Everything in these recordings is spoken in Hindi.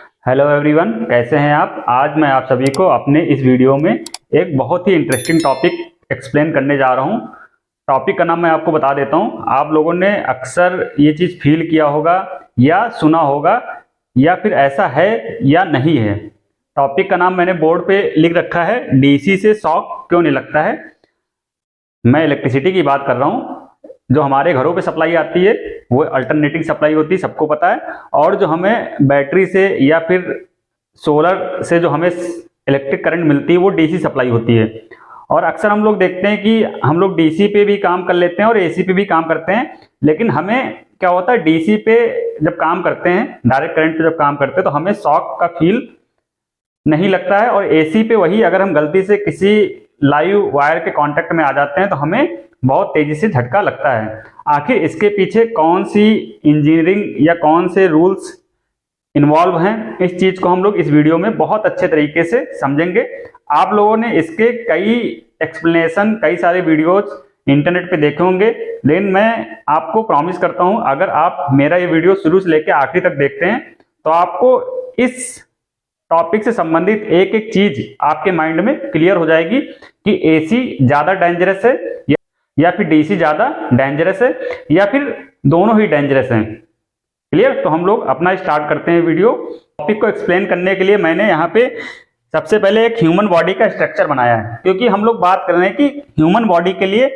हेलो एवरीवन, कैसे हैं आप। आज मैं आप सभी को अपने इस वीडियो में एक बहुत ही इंटरेस्टिंग टॉपिक एक्सप्लेन करने जा रहा हूं। टॉपिक का नाम मैं आपको बता देता हूं। आप लोगों ने अक्सर ये चीज़ फील किया होगा या सुना होगा, या फिर ऐसा है या नहीं है। टॉपिक का नाम मैंने बोर्ड पे लिख रखा है, डीसी से शॉक क्यों नहीं लगता है। मैं इलेक्ट्रिसिटी की बात कर रहा हूँ। जो हमारे घरों पे सप्लाई आती है वो अल्टरनेटिंग सप्लाई होती है, सबको पता है। और जो हमें बैटरी से या फिर सोलर से जो हमें इलेक्ट्रिक करंट मिलती है वो डीसी सप्लाई होती है। और अक्सर हम लोग देखते हैं कि हम लोग डीसी पे भी काम कर लेते हैं और एसी पे भी काम करते हैं, लेकिन हमें क्या होता है, डीसी पे जब काम करते हैं, डायरेक्ट करंट पे जब काम करते हैं तो हमें शॉक का फील नहीं लगता है। और एसी पे वही अगर हम गलती से किसी लाइव वायर के कांटेक्ट में आ जाते हैं तो हमें बहुत तेजी से झटका लगता है। आखिर इसके पीछे कौन सी इंजीनियरिंग या कौन से रूल्स इन्वॉल्व हैं, इस चीज को हम लोग इस वीडियो में बहुत अच्छे तरीके से समझेंगे। आप लोगों ने इसके कई एक्सप्लेनेशन, कई सारे वीडियोज इंटरनेट पे देखे होंगे, लेकिन मैं आपको प्रॉमिस करता हूं अगर आप मेरा ये वीडियो शुरू से लेकर आखिरी तक देखते हैं तो आपको इस टॉपिक से संबंधित एक एक चीज आपके माइंड में क्लियर हो जाएगी कि एसी ज्यादा डेंजरस है या फिर डीसी ज्यादा डेंजरस है, या फिर दोनों ही डेंजरस हैं। क्लियर। तो हम लोग अपना स्टार्ट करते हैं वीडियो। टॉपिक को एक्सप्लेन करने के लिए मैंने यहाँ पे सबसे पहले एक ह्यूमन बॉडी का स्ट्रक्चर बनाया है, क्योंकि हम लोग बात कर रहे हैं कि ह्यूमन बॉडी के लिए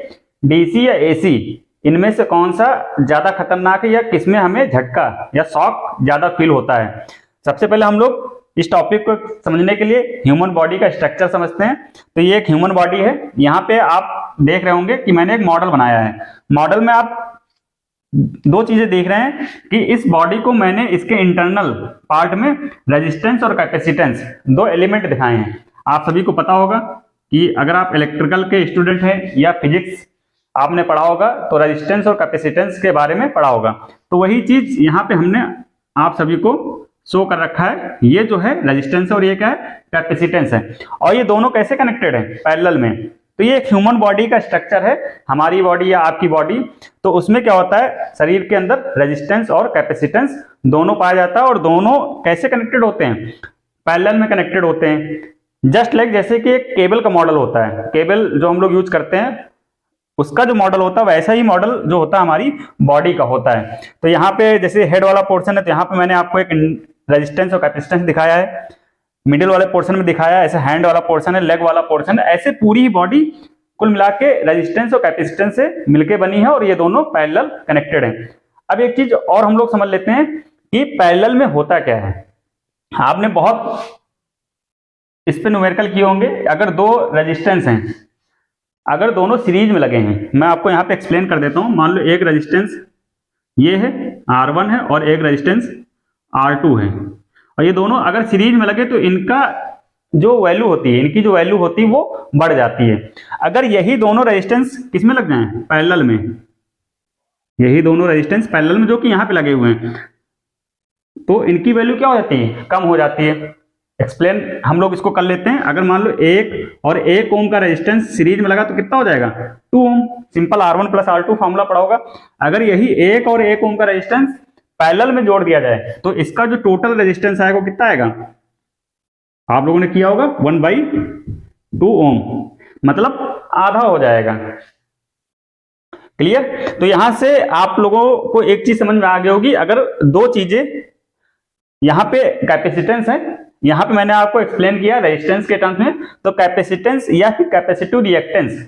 डीसी या एसी इनमें से कौन सा ज्यादा खतरनाक है या किसमें हमें झटका या शॉक ज्यादा फील होता है। सबसे पहले हम लोग इस टॉपिक को समझने के लिए ह्यूमन बॉडी का स्ट्रक्चर समझते हैं। तो ये एक ह्यूमन बॉडी है। यहाँ पे आप देख रहे होंगे कि मैंने एक मॉडल बनाया है। मॉडल में आप दो चीजें देख रहे हैं कि इस बॉडी को मैंने इसके इंटरनल पार्ट में रेजिस्टेंस और कैपेसिटेंस दो एलिमेंट दिखाए हैं। आप सभी को पता होगा कि अगर आप इलेक्ट्रिकल के स्टूडेंट हैं या फिजिक्स आपने पढ़ा होगा तो रेजिस्टेंस और कैपेसिटेंस के बारे में पढ़ा होगा। तो वही चीज यहाँ पे हमने आप सभी को शो कर रखा है। ये जो है रेजिस्टेंस और ये क्या है, कैपेसिटेंस है। और ये दोनों कैसे कनेक्टेड है, पैरेलल में। तो ये एक ह्यूमन बॉडी का स्ट्रक्चर है, हमारी बॉडी या आपकी बॉडी। तो उसमें क्या होता है, शरीर के अंदर रेजिस्टेंस और कैपेसिटेंस दोनों पाया जाता है। और दोनों कैसे कनेक्टेड होते हैं, पैरेलल में कनेक्टेड होते हैं। जस्ट लाइक जैसे कि एक केबल का मॉडल होता है, केबल जो हम लोग यूज करते हैं उसका जो मॉडल होता है वैसा ही मॉडल जो होता है हमारी बॉडी का होता है। तो यहाँ पे जैसे हेड वाला पोर्शन है तो यहाँ पे मैंने आपको एक रेजिस्टेंस और कैपेसिटेंस दिखाया है, मिडिल वाले पोर्शन में दिखाया है, ऐसे हैंड वाला पोर्शन है, लेग वाला पोर्शन है, ऐसे पूरी ही बॉडी कुल मिला के रेजिस्टेंस और कैपेसिटेंस से मिलके बनी है और ये दोनों पैरेलल कनेक्टेड हैं। अब एक चीज और हम लोग समझ लेते हैं कि पैरेलल में होता क्या है। आपने बहुत इस पे न्यूमेरिकल किए होंगे। अगर दो रेजिस्टेंस हैं, अगर दोनों सीरीज में लगे हैं, मैं आपको यहाँ पे एक्सप्लेन कर देता हूँ। मान लो एक रेजिस्टेंस ये है R1 है और एक रेजिस्टेंस R2 है, और ये दोनों अगर सीरीज में लगे तो इनका जो वैल्यू होती है, इनकी जो वैल्यू होती है वो बढ़ जाती है। अगर यही दोनों रेजिस्टेंस किस में लग जाएं, पैरेलल में, यही दोनों रेजिस्टेंस पैरेलल में जो कि यहाँ पे लगे हुए हैं, तो इनकी वैल्यू क्या हो जाती है, कम हो जाती है। एक्सप्लेन हम लोग इसको कर लेते हैं। अगर मान लो 1 और 1 ओम का रेजिस्टेंस सीरीज में लगा तो कितना हो जाएगा, 2 ओम। Simple R1 plus R2 formula पड़ा होगा। अगर यही 1 और 1 ओम का रेजिस्टेंस पैरेलल में जोड़ दिया जाए तो इसका जो टोटल रेजिस्टेंस आएगा वो कितना आएगा, आप लोगों ने किया होगा 1/2 ओम, मतलब आधा हो जाएगा। क्लियर। तो यहां से आप लोगों को एक चीज समझ में आ गई होगी। अगर दो चीजें, यहां पे कैपेसिटेंस है, यहां पे मैंने आपको एक्सप्लेन किया रेजिस्टेंस के टर्म्स में, तो कैपेसिटेंस या फिर कैपेसिटिव रिएक्टेंस,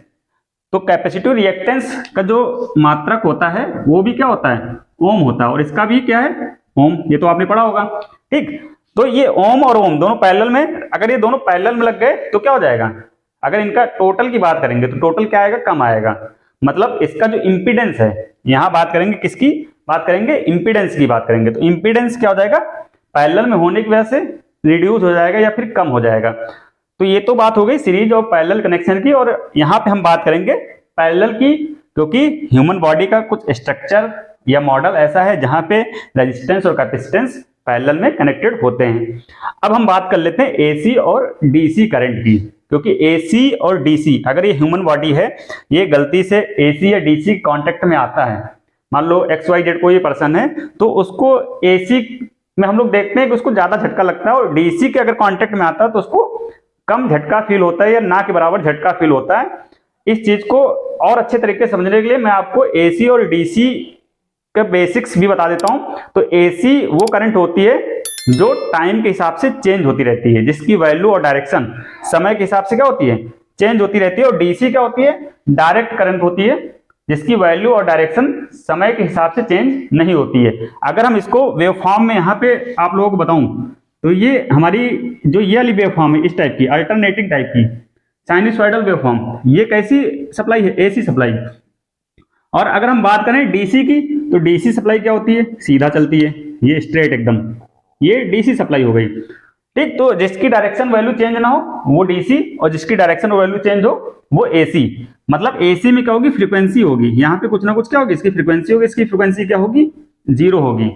तो कैपेसिटिव रिएक्टेंस का जो मात्रक होता है वो भी क्या होता है, ओम होता है, और इसका भी क्या है, ओम। ये तो आपने पढ़ा होगा। ठीक। तो ये ओम और ओम दोनों पैरेलल में, अगर ये दोनों पैरेलल में लग गए तो क्या हो जाएगा, अगर इनका टोटल की बात करेंगे तो टोटल क्या आएगा, कम आएगा। मतलब इसका जो इंपीडेंस है, यहां बात करेंगे किसकी बात करेंगे, इंपीडेंस की बात करेंगे। तो इंपीडेंस क्या हो जाएगा, पैरेलल में होने की वजह से रिड्यूस हो जाएगा या फिर कम हो जाएगा। तो ये तो बात हो गई सीरीज और पैरेलल कनेक्शन की। और यहाँ पे हम बात करेंगे पैरेलल की, क्योंकि ह्यूमन बॉडी का कुछ स्ट्रक्चर या मॉडल ऐसा है जहां पे रेजिस्टेंस और कैपेसिटेंस पैरेलल में कनेक्टेड होते हैं। अब हम बात कर लेते हैं एसी और डीसी करंट की, क्योंकि एसी और डीसी, अगर ये ह्यूमन बॉडी है, ये गलती से एसी या डीसी कांटेक्ट में आता है, मान लो XYZ कोई पर्सन है तो उसको एसी में हम लोग देखते हैं कि उसको ज्यादा झटका लगता है, और डीसी के अगर कांटेक्ट में आता है तो उसको कम झटका फील होता है या ना के बराबर झटका फील होता है। इस चीज को और अच्छे तरीके से समझने के लिए मैं आपको एसी और डीसी के बेसिक्स भी बता देता हूं। तो एसी वो करंट होती है जो टाइम के हिसाब से चेंज होती रहती है, जिसकी वैल्यू और डायरेक्शन समय के हिसाब से क्या होती है, चेंज होती रहती है। और डीसी क्या होती है, डायरेक्ट करंट होती है, जिसकी वैल्यू और डायरेक्शन समय के हिसाब से चेंज नहीं होती है। अगर हम इसको वेव फॉर्म में यहाँ पे आप लोगों को बताऊं तो ये हमारी जो ये वाली वेव फॉर्म है, इस टाइप की अल्टरनेटिंग टाइप की साइनसॉइडल वेव फॉर्म, ये कैसी सप्लाई है, एसी सप्लाई। और अगर हम बात करें डीसी की, तो डीसी सप्लाई क्या होती है, सीधा चलती है, ये स्ट्रेट एकदम, ये डीसी सप्लाई हो गई। ठीक, तो जिसकी डायरेक्शन वैल्यू चेंज ना हो वो डीसी, और जिसकी डायरेक्शन वैल्यू चेंज हो वो एसी। मतलब एसी में क्या होगी, फ्रीक्वेंसी होगी, यहाँ पे कुछ ना कुछ क्या होगी, इसकी फ्रीक्वेंसी होगी, इसकी फ्रीक्वेंसी क्या होगी, 0 होगी।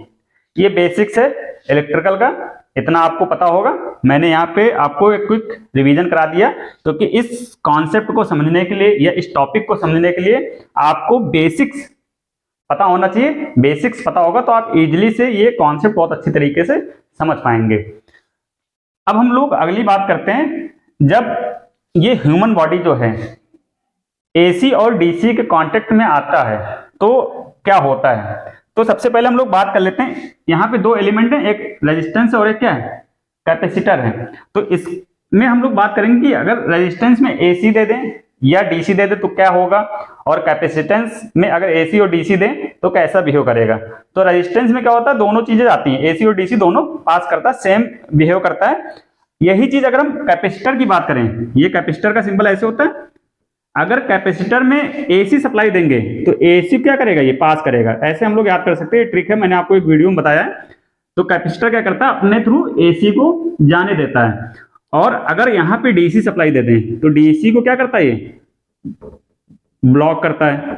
ये बेसिक्स है इलेक्ट्रिकल का, इतना आपको पता होगा। मैंने यहाँ पे आपको एक क्विक रिवीजन करा दिया, क्योंकि इस कॉन्सेप्ट को समझने के लिए या इस टॉपिक को समझने के लिए आपको बेसिक्स पता होना चाहिए। बेसिक्स पता होगा तो आप इजीली से ये कॉन्सेप्ट बहुत अच्छी तरीके से समझ पाएंगे। अब हम लोग अगली बात करते हैं, जब ये ह्यूमन बॉडी जो है एसी और डीसी के कांटेक्ट में आता है तो क्या होता है। तो सबसे पहले हम लोग बात कर लेते हैं, यहाँ पे दो एलिमेंट हैं, एक रेजिस्टेंस और एक क्या है, कैपेसिटर है। तो इसमें हम लोग बात करेंगे कि अगर रेजिस्टेंस में एसी दे दें या डीसी दे दें तो क्या होगा, और कैपेसिटेंस में अगर एसी और डीसी दें तो कैसा बिहेव करेगा। तो रेजिस्टेंस में क्या होता है, दोनों चीजें आती हैं, एसी और डीसी दोनों पास करता है, सेम बिहेव करता है। यही चीज अगर हम कैपेसिटर की बात करें, ये कैपेसिटर का सिंबल ऐसे होता है, अगर कैपेसिटर में एसी सप्लाई देंगे तो एसी क्या करेगा, ये पास करेगा। ऐसे हम लोग याद कर सकते हैं, ट्रिक है, मैंने आपको एक वीडियो में बताया है। तो कैपेसिटर क्या करता है, अपने थ्रू एसी को जाने देता है। और अगर यहाँ पे डीसी सप्लाई दे दें तो डीसी को क्या करता है, ये ब्लॉक करता है।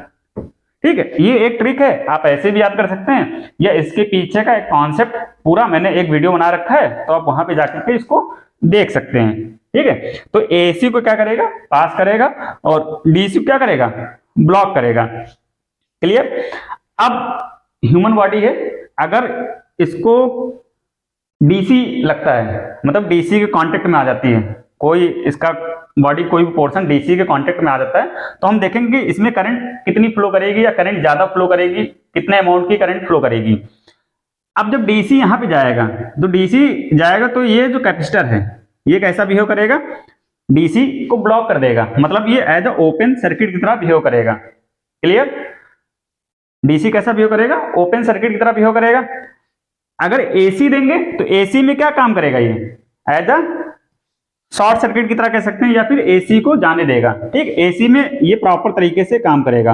ठीक है, ये एक ट्रिक है, आप ऐसे भी याद कर सकते हैं, या इसके पीछे का एक कॉन्सेप्ट पूरा मैंने एक वीडियो बना रखा है, तो आप वहां पे जाकर के इसको देख सकते हैं। ठीक है, तो एसी को क्या करेगा, पास करेगा, और डीसी क्या करेगा, ब्लॉक करेगा। क्लियर। अब ह्यूमन बॉडी है, अगर इसको डीसी लगता है, मतलब डीसी के कांटेक्ट में आ जाती है, कोई इसका बॉडी कोई भी पोर्शन डीसी के कांटेक्ट में आ जाता है, तो हम देखेंगे इसमें करंट कितनी फ्लो करेगी, या करंट ज्यादा फ्लो करेगी, कितने अमाउंट की करंट फ्लो करेगी। अब जब डीसी यहां पे जाएगा, तो डीसी जाएगा तो ये जो कैपेसिटर है ये कैसा बिहेव करेगा, डीसी को ब्लॉक कर देगा, मतलब ये एज अ ओपन सर्किट की तरह बिहेव करेगा। क्लियर। डीसी कैसा बिहेव करेगा, ओपन सर्किट की तरह बिहेव करेगा। अगर एसी देंगे तो एसी में क्या काम करेगा, ये एज अ शॉर्ट सर्किट की तरह कह सकते हैं, या फिर एसी को जाने देगा। ठीक, एसी में ये प्रॉपर तरीके से काम करेगा।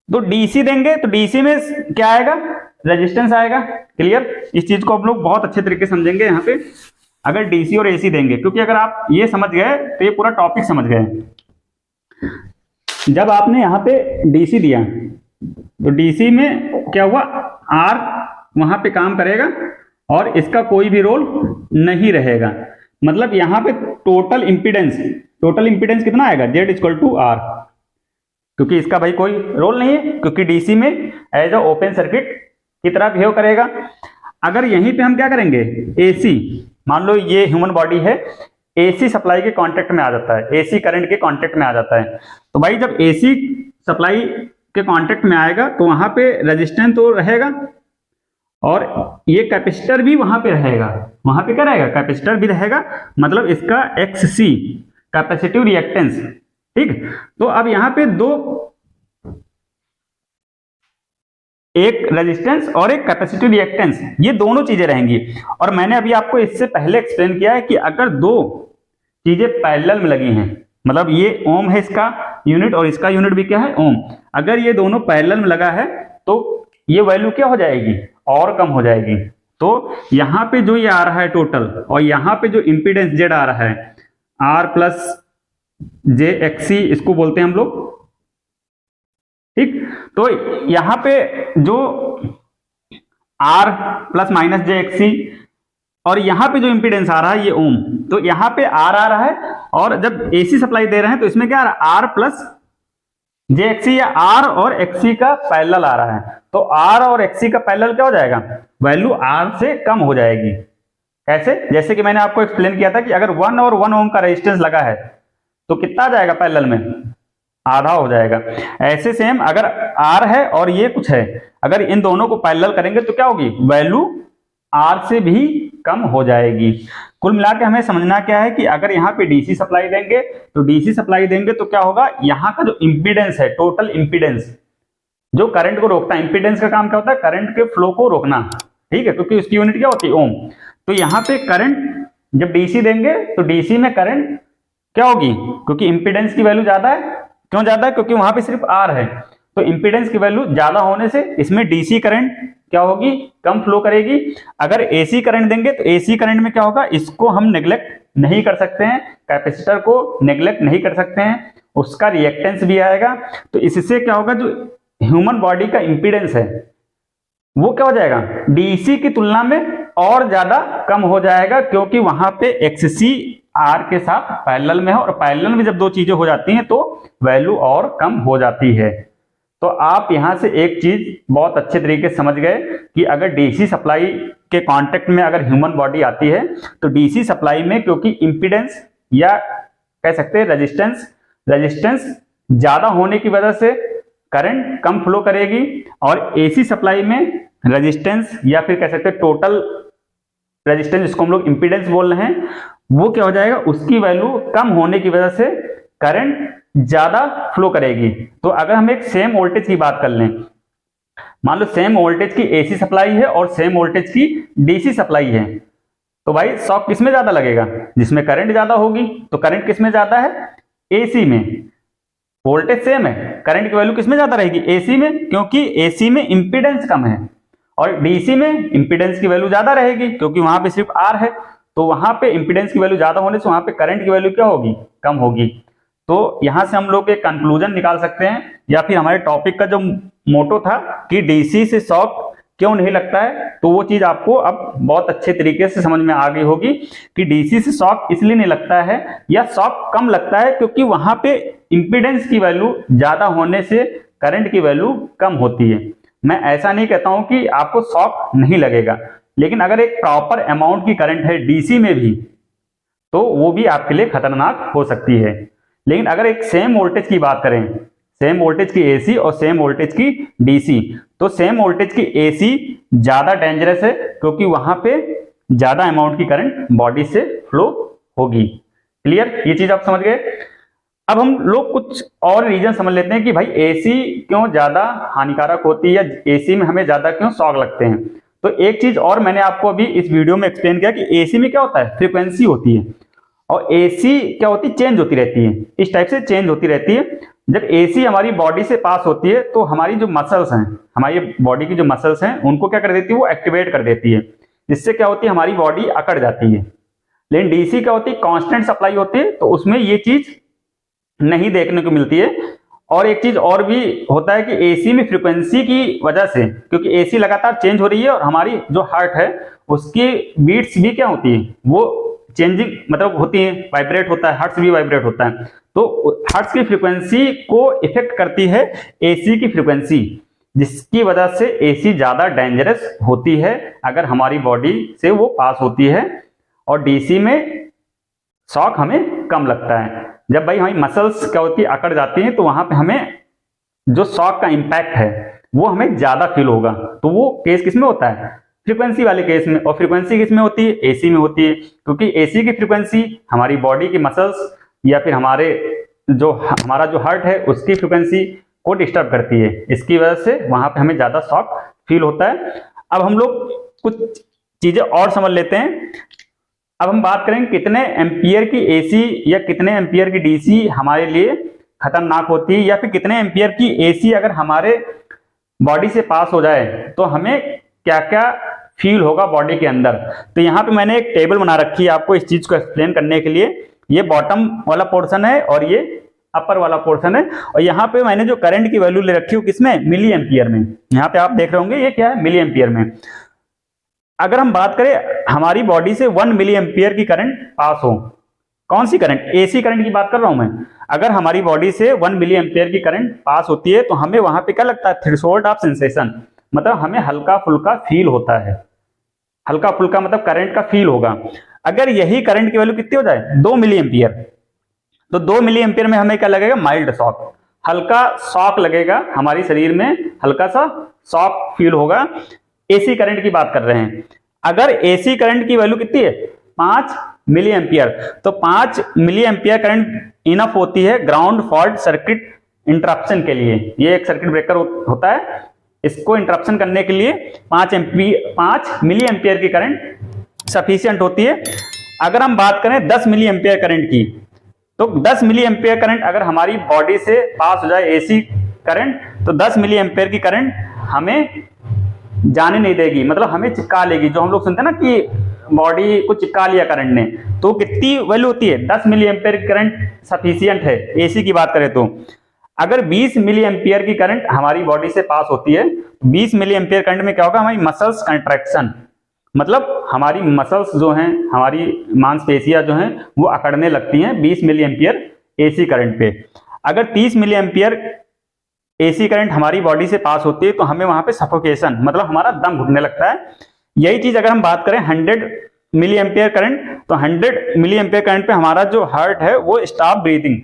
तो डीसी देंगे तो डीसी में क्या आएगा, रेजिस्टेंस आएगा। क्लियर। इस चीज को हम लोग बहुत अच्छे तरीके से समझेंगे यहाँ पे, अगर डीसी और एसी देंगे, क्योंकि अगर आप ये समझ गए तो ये पूरा टॉपिक समझ गए। जब आपने यहाँ पे डीसी दिया तो डीसी में क्या हुआ, आर वहां पे काम करेगा और इसका कोई भी रोल नहीं रहेगा। मतलब यहाँ पे टोटल इंपीडेंस कितना आएगा, जेड इक्वल टू आर, क्योंकि इसका भाई कोई रोल नहीं है, क्योंकि डीसी में एज अ ओपन सर्किट की तरह बिहेव करेगा। अगर यहीं पे हम क्या करेंगे, एसी, मान लो ये ह्यूमन बॉडी है, एसी सप्लाई के कांटेक्ट में आ जाता है, एसी करंट के कांटेक्ट में आ जाता है, तो भाई जब एसी सप्लाई के कांटेक्ट में आएगा तो वहां पे रेजिस्टेंस तो रहेगा, और ये कैपेसिटर भी वहां पे रहेगा। वहां पे क्या रहेगा, कैपेसिटर भी रहेगा, मतलब इसका XC कैपेसिटिव रिएक्टेंस। ठीक, तो अब यहां पे दो, एक रेजिस्टेंस और एक कैपेसिटिव रिएक्टेंस, ये दोनों चीजें रहेंगी। और मैंने अभी आपको इससे पहले एक्सप्लेन किया है कि अगर दो चीजें पैरेलल में लगी हैं, मतलब ये ओम है इसका यूनिट और इसका यूनिट भी क्या है, ओम, अगर ये दोनों पैरेलल में लगा है तो ये वैल्यू क्या हो जाएगी, और कम हो जाएगी। तो यहां पे जो ये आ रहा है टोटल, और यहां पे जो इंपीडेंस जेड आ रहा है, आर प्लस जे एक्सी इसको बोलते हैं हम लोग। ठीक, तो यहां पे जो आर प्लस माइनस जे एक्सी, और यहां पे जो इंपीडेंस आ रहा है ये ओम, तो यहां पे आर आ रहा है, और जब एसी सप्लाई दे रहे हैं तो इसमें क्या आ रहा है, आर प्लस जे एक्सी या आर और एक्सी का पैरेलल आ रहा है, तो आर और एक्सी का पैरेलल क्या हो जाएगा, वैल्यू आर से कम हो जाएगी। कैसे, जैसे कि मैंने आपको एक्सप्लेन किया था कि अगर 1 और 1 ओम का रेजिस्टेंस लगा है तो कितना आ जाएगा पैरेलल में, आधा हो जाएगा। ऐसे सेम अगर आर है और ये कुछ है, अगर इन दोनों को पैरेलल करेंगे तो क्या होगी, वैल्यू आर से भी कम हो जाएगी। कुल मिला के हमें समझना क्या है कि अगर यहाँ पे डीसी सप्लाई देंगे तो डीसी सप्लाई देंगे तो क्या होगा, यहाँ का जो इंपीडेंस है, टोटल इंपीडेंस जो करंट को रोकता है, इंपीडेंस का काम क्या होता है, करंट के फ्लो को रोकना, ठीक है, क्योंकि उसकी यूनिट क्या होती है, ओम। तो यहाँ पे करंट जब डीसी देंगे तो डीसी में करंट क्या होगी, क्योंकि इंपीडेंस की वैल्यू ज्यादा है, क्यों ज्यादा है, क्योंकि वहां पे सिर्फ आर है, तो इंपीडेंस की वैल्यू ज्यादा होने से इसमें डीसी करंट क्या होगी, कम फ्लो करेगी। अगर एसी करंट देंगे तो एसी करंट में क्या होगा, इसको हम नेग्लेक्ट नहीं कर सकते हैं, कैपेसिटर को नेग्लेक्ट नहीं कर सकते हैं, उसका रिएक्टेंस भी आएगा। तो इससे क्या होगा, जो ह्यूमन बॉडी का इंपीडेंस है वो क्या हो जाएगा, डीसी की तुलना में और ज्यादा कम हो जाएगा, क्योंकि वहां पे एक्ससी आर के साथ पैरेलल में है, और पैरेलल में जब दो चीजें हो जाती हैं तो वैल्यू और कम हो जाती है। तो आप यहां से एक चीज बहुत अच्छे तरीके से समझ गए कि अगर डीसी सप्लाई के कांटेक्ट में अगर ह्यूमन बॉडी आती है तो डीसी सप्लाई में क्योंकि इंपीडेंस या कह सकते हैं रेजिस्टेंस ज्यादा होने की वजह से करंट कम फ्लो करेगी, और एसी सप्लाई में रेजिस्टेंस या फिर कह सकते हैं टोटल रेजिस्टेंस, जिसको हम लोग इंपीडेंस बोल रहे हैं, वो क्या हो जाएगा, उसकी वैल्यू कम होने की वजह से करंट ज्यादा फ्लो करेगी। तो अगर हम एक सेम वोल्टेज की बात कर लें, मान लो सेम वोल्टेज की एसी सप्लाई है और सेम वोल्टेज की डीसी सप्लाई है, तो भाई शॉक किसमें ज्यादा लगेगा, जिसमें करंट ज्यादा होगी। तो करंट किसमें ज्यादा है, एसी में। वोल्टेज सेम है, करंट की वैल्यू किसमें ज्यादा रहेगी, एसी में, क्योंकि एसी में इंपीडेंस कम है, और डीसी में इंपीडेंस की वैल्यू ज्यादा रहेगी क्योंकि वहां पे सिर्फ आर है। तो वहां पे इंपीडेंस की वैल्यू ज्यादा होने से वहां पे करंट की वैल्यू क्या होगी, कम होगी। तो यहां से हम लोग एक कंक्लूजन निकाल सकते हैं, या फिर हमारे टॉपिक का जो मोटो था कि डीसी से शॉक क्यों नहीं लगता है, तो वो चीज आपको अब बहुत अच्छे तरीके से समझ में आ गई होगी कि डीसी से शॉक इसलिए नहीं लगता है या शॉक कम लगता है क्योंकि वहां पे इंपीडेंस की वैल्यू ज्यादा होने से करंट की वैल्यू कम होती है। मैं ऐसा नहीं कहता हूं कि आपको शॉक नहीं लगेगा, लेकिन अगर एक प्रॉपर अमाउंट की करंट है डीसी में भी तो वो भी आपके लिए खतरनाक हो सकती है। लेकिन अगर एक सेम वोल्टेज की बात करें, सेम वोल्टेज की एसी और सेम वोल्टेज की डीसी, तो सेम वोल्टेज की एसी ज्यादा डेंजरस है क्योंकि वहां पे ज्यादा अमाउंट की करंट बॉडी से फ्लो होगी। क्लियर, ये चीज आप समझ गए। अब हम लोग कुछ और रीजन समझ लेते हैं कि भाई एसी क्यों ज्यादा हानिकारक होती है या एसी में हमें ज्यादा क्यों शॉक लगते हैं। तो एक चीज और मैंने आपको अभी इस वीडियो में एक्सप्लेन किया कि एसी में क्या होता है, फ्रीक्वेंसी होती है, और एसी क्या होती है, चेंज होती रहती है, इस टाइप से चेंज होती रहती है। जब एसी हमारी बॉडी से पास होती है तो हमारी जो मसल्स हैं, हमारी बॉडी की जो मसल्स हैं उनको क्या कर देती है, वो एक्टिवेट कर देती है, जिससे क्या होती है, हमारी बॉडी अकड़ जाती है। लेकिन डीसी क्या होती है, कांस्टेंट सप्लाई होती है, तो उसमें ये चीज नहीं देखने को मिलती है। और एक चीज और भी होता है कि एसी में फ्रीक्वेंसी की वजह से, क्योंकि एसी लगातार चेंज हो रही है और हमारी जो हार्ट है उसकी बीट्स भी क्या होती है, वो चेंजिंग मतलब होती है, वाइब्रेट होता है, हार्ट्स भी वाइब्रेट होता है। तो हार्ट्स की फ्रीक्वेंसी को इफेक्ट करती है एसी की फ्रीक्वेंसी, जिसकी वजह से एसी ज्यादा डेंजरस होती है अगर हमारी बॉडी से वो पास होती है। और डीसी में शॉक हमें कम लगता है। जब भाई हमारी मसल्स क्या होती है, अकड़ जाती हैं, तो वहां पे हमें जो शॉक का इंपैक्ट है वो हमें ज्यादा फील होगा। तो वो केस किसमें होता है, फ्रीक्वेंसी वाले केस में। और फ्रीक्वेंसी किसमें होती है, एसी में होती है, क्योंकि एसी की फ्रीक्वेंसी हमारी बॉडी की मसल्स या फिर हमारा जो हार्ट है उसकी फ्रीक्वेंसी को डिस्टर्ब करती है। इसकी वजह से वहां पे हमें ज्यादा शॉक फील होता है। अब हम लोग कुछ चीजें और समझ लेते हैं। अब हम बात करेंगे कितने एम्पियर की एसी या कितने एम्पियर की डीसी हमारे लिए खतरनाक होती है, या फिर कितने एम्पियर की एसी अगर हमारे बॉडी से पास हो जाए तो हमें क्या क्या फील होगा बॉडी के अंदर। तो यहाँ पे मैंने एक टेबल बना रखी है आपको इस चीज को एक्सप्लेन करने के लिए। ये बॉटम वाला पोर्शन है और ये अपर वाला पोर्शन है, और यहाँ पे मैंने जो करंट की वैल्यू ले रखी है किसमें, मिली एम्पियर में। यहाँ पे आप देख रहे होंगे ये क्या है, मिली एम्पियर में। अगर हम बात करें हमारी बॉडी से 1 मिली एम्पियर की करंट पास हो, कौन सी करंट, एसी करंट की बात कर रहा हूं मैं। अगर हमारी बॉडी से 1 मिली एम्पियर की करंट पास होती है तो हमें वहां पे क्या लगता है, थ्रेशोल्ड ऑफ सेंसेशन, मतलब हमें हल्का फुल्का फील होता है, हल्का फुल्का मतलब करंट का फील होगा। अगर यही करंट की वैल्यू कितनी हो जाए 2 मिली एम्पियर, तो 2 मिली एम्पियर में हमें क्या लगेगा, माइल्ड शॉक, हल्का शॉक लगेगा हमारे शरीर में, हल्का सा शॉक फील होगा। एसी करंट की बात कर रहे हैं, अगर एसी करंट की वैल्यू कितनी है 5 मिली एम्पियर, तो 5 मिली एम्पियर करंट इनफ होती है ग्राउंड फॉल्ट सर्किट इंटरप्शन के लिए। ये एक सर्किट ब्रेकर होता है, इसको इंटरप्शन करने के लिए 5 मिली एम्पियर की करंट सफिशियंट होती है। अगर हम बात करें 10 मिली एम्पियर करंट की, तो 10 मिली एम्पियर करंट अगर हमारी बॉडी से पास हो जाए एसी करंट, तो 10 मिली एम्पियर की करंट हमें जाने नहीं देगी, मतलब हमें चिपका लेगी। जो हम लोग सुनते हैं ना कि बॉडी को चिपका लिया करंट ने, तो कितनी वैल्यू होती है 10 मिली एम्पियर की करंट सफिशियंट है एसी की बात करें तो। अगर 20 मिली एम्पियर की करंट हमारी बॉडी से पास होती है, 20 मिली एम्पियर करंट में क्या होगा, हमारी मसल्स कंट्रैक्शन, मतलब हमारी मसल्स जो हैं, हमारी मांसपेशियां जो हैं वो अकड़ने लगती हैं 20 मिली एम्पियर एसी करंट पे। अगर 30 मिली एम्पियर एसी करंट हमारी बॉडी से पास होती है तो हमें वहां पे सफोकेशन, मतलब हमारा दम घुटने लगता है। यही चीज अगर हम बात करें 100 मिली एम्पियर करंट, तो 100 मिली एम्पियर करंट पे हमारा जो हार्ट है वो स्टॉप ब्रीथिंग,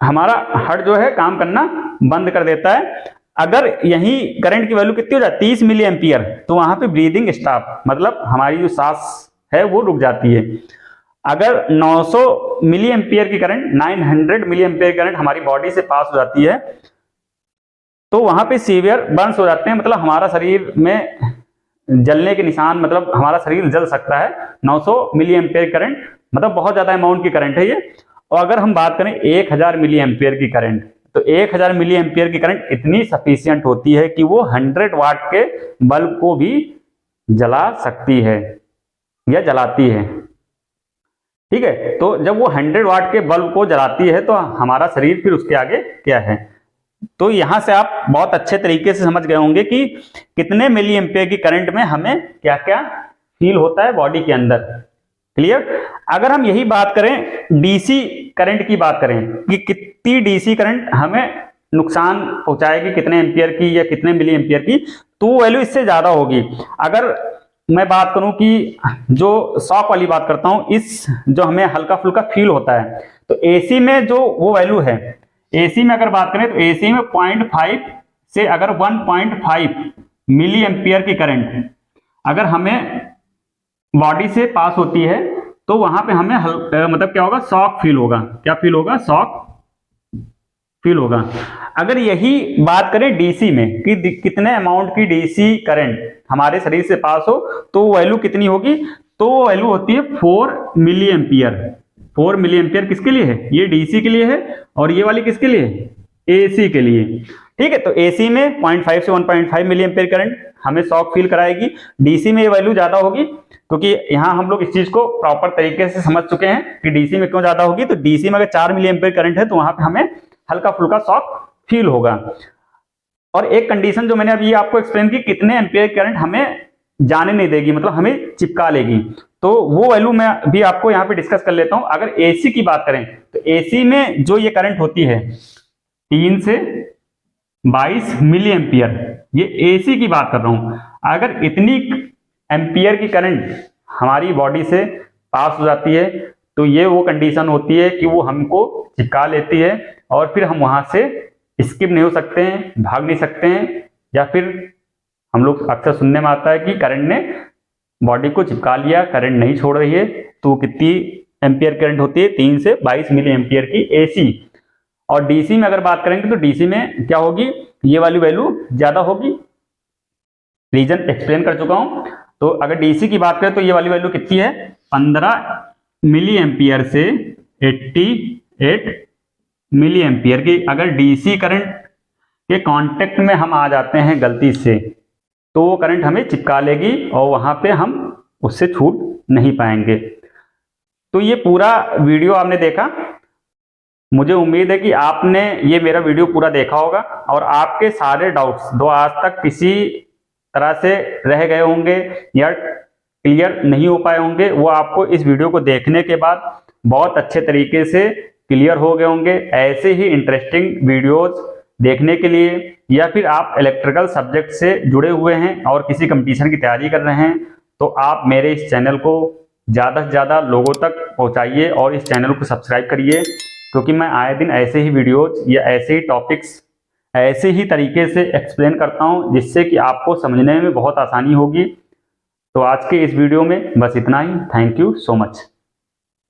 हमारा हार्ट जो है काम करना बंद कर देता है। अगर यही करंट की वैल्यू कितनी हो जाए 30 मिली एम्पियर, तो वहां पे ब्रीदिंग स्टॉप, मतलब हमारी जो सांस है वो रुक जाती है। अगर 900 मिली एम्पियर की करंट, 900 मिली एम्पियर करंट हमारी बॉडी से पास हो जाती है, तो वहां पे सीवियर बर्न्स हो जाते हैं, मतलब हमारा शरीर में जलने के निशान, मतलब हमारा शरीर जल सकता है। 900 मिली एम्पियर करंट मतलब बहुत ज्यादा अमाउंट की करंट है ये। और अगर हम बात करें 1000 मिली एम्पियर की करंट, तो 1000 मिली एम्पियर की करंट इतनी सफिशियंट होती है कि वो 100 वाट के बल्ब को भी जला सकती है या जलाती है। ठीक है, तो जब वो 100 वाट के बल्ब को जलाती है तो हमारा शरीर फिर उसके आगे क्या है। तो यहां से आप बहुत अच्छे तरीके से समझ गए होंगे कि कितने मिली एम्पियर की करंट में हमें क्या क्या फील होता है बॉडी के अंदर। क्लियर। अगर हम यही बात करें डीसी करंट की बात करें कि कितनी डीसी करंट हमें नुकसान पहुंचाएगी, कितने एम्पियर की या कितने मिली एम्पियर की, तो वैल्यू इससे ज्यादा होगी। अगर मैं बात करूं कि जो शॉक वाली बात करता हूं, इस जो हमें हल्का फुल्का फील होता है, तो एसी में जो वो वैल्यू है, एसी में अगर बात करें तो एसी में 0.5 से अगर 1.5 मिली एम्पियर की करंट अगर हमें बॉडी से पास होती है, तो वहां पे हमें मतलब क्या होगा, शॉक फील होगा। क्या फील होगा, शॉक फील होगा। अगर यही बात करें डीसी में कि कितने अमाउंट की डीसी करंट हमारे शरीर से पास हो, तो वैल्यू कितनी होगी, तो वो वैल्यू होती है 4 मिली एम्पियर। 4 मिली एम्पियर किसके लिए है, ये डीसी के लिए है, और ये वाली किसके लिए है, एसी के लिए। ठीक है, तो एसी में 0.5 से 1.5 मिली एम्पियर करंट हमें शॉक फील कराएगी। डीसी में ये वैल्यू ज्यादा होगी, क्योंकि यहां हम लोग इस चीज को प्रॉपर तरीके से समझ चुके हैं कि डीसी में क्यों ज्यादा होगी। तो डीसी में अगर 4 मिली एम्पियर करंट है तो वहां पे हमें हल्का फुल्का शॉक फील होगा। और एक कंडीशन जो मैंने अभी आपको एक्सप्लेन की, कितने एम्पियर करंट हमें जाने नहीं देगी, मतलब हमें चिपका लेगी, तो वो वैल्यू मैं भी आपको यहाँ पे डिस्कस कर लेता हूं। अगर एसी की बात करें तो एसी में जो ये करंट होती है 3 से 22 मिली एम्पियर, ये एसी की बात कर रहा हूं। अगर इतनी एम्पियर की करंट हमारी बॉडी से पास हो जाती है, तो ये वो कंडीशन होती है कि वो हमको चिपका लेती है, और फिर हम वहां से स्किप नहीं हो सकते हैं, भाग नहीं सकते हैं, या फिर हम लोग अक्सर सुनने में आता है कि करंट ने बॉडी को चिपका लिया, करंट नहीं छोड़ रही है। तो कितनी एम्पियर करंट होती है, 3 से 22 मिली एम्पियर की एसी। और डीसी में अगर बात करेंगे तो डीसी में क्या होगी, ये वाली वैल्यू ज्यादा होगी। रीजन एक्सप्लेन कर चुका हूं। तो अगर डीसी की बात करें तो ये वाली वैल्यू कितनी है, 15 मिली एम्पियर से 88 मिली एम्पियर की। अगर डीसी करंट के कांटेक्ट में हम आ जाते हैं गलती से, तो वो करंट हमें चिपका लेगी और वहां पे हम उससे छूट नहीं पाएंगे। तो ये पूरा वीडियो आपने देखा, मुझे उम्मीद है कि आपने ये मेरा वीडियो पूरा देखा होगा और आपके सारे डाउट्स जो आज तक किसी तरह से रह गए होंगे या क्लियर नहीं हो पाए होंगे, वो आपको इस वीडियो को देखने के बाद बहुत अच्छे तरीके से क्लियर हो गए होंगे। ऐसे ही इंटरेस्टिंग वीडियोस देखने के लिए, या फिर आप इलेक्ट्रिकल सब्जेक्ट से जुड़े हुए हैं और किसी कंपटीशन की तैयारी कर रहे हैं, तो आप मेरे इस चैनल को ज़्यादा से ज़्यादा लोगों तक पहुंचाइए और इस चैनल को सब्सक्राइब करिए, क्योंकि मैं आए दिन ऐसे ही वीडियोज या ऐसे ही टॉपिक्स ऐसे ही तरीके से एक्सप्लेन करता हूं, जिससे कि आपको समझने में बहुत आसानी होगी। तो आज के इस वीडियो में बस इतना ही। Thank you so much.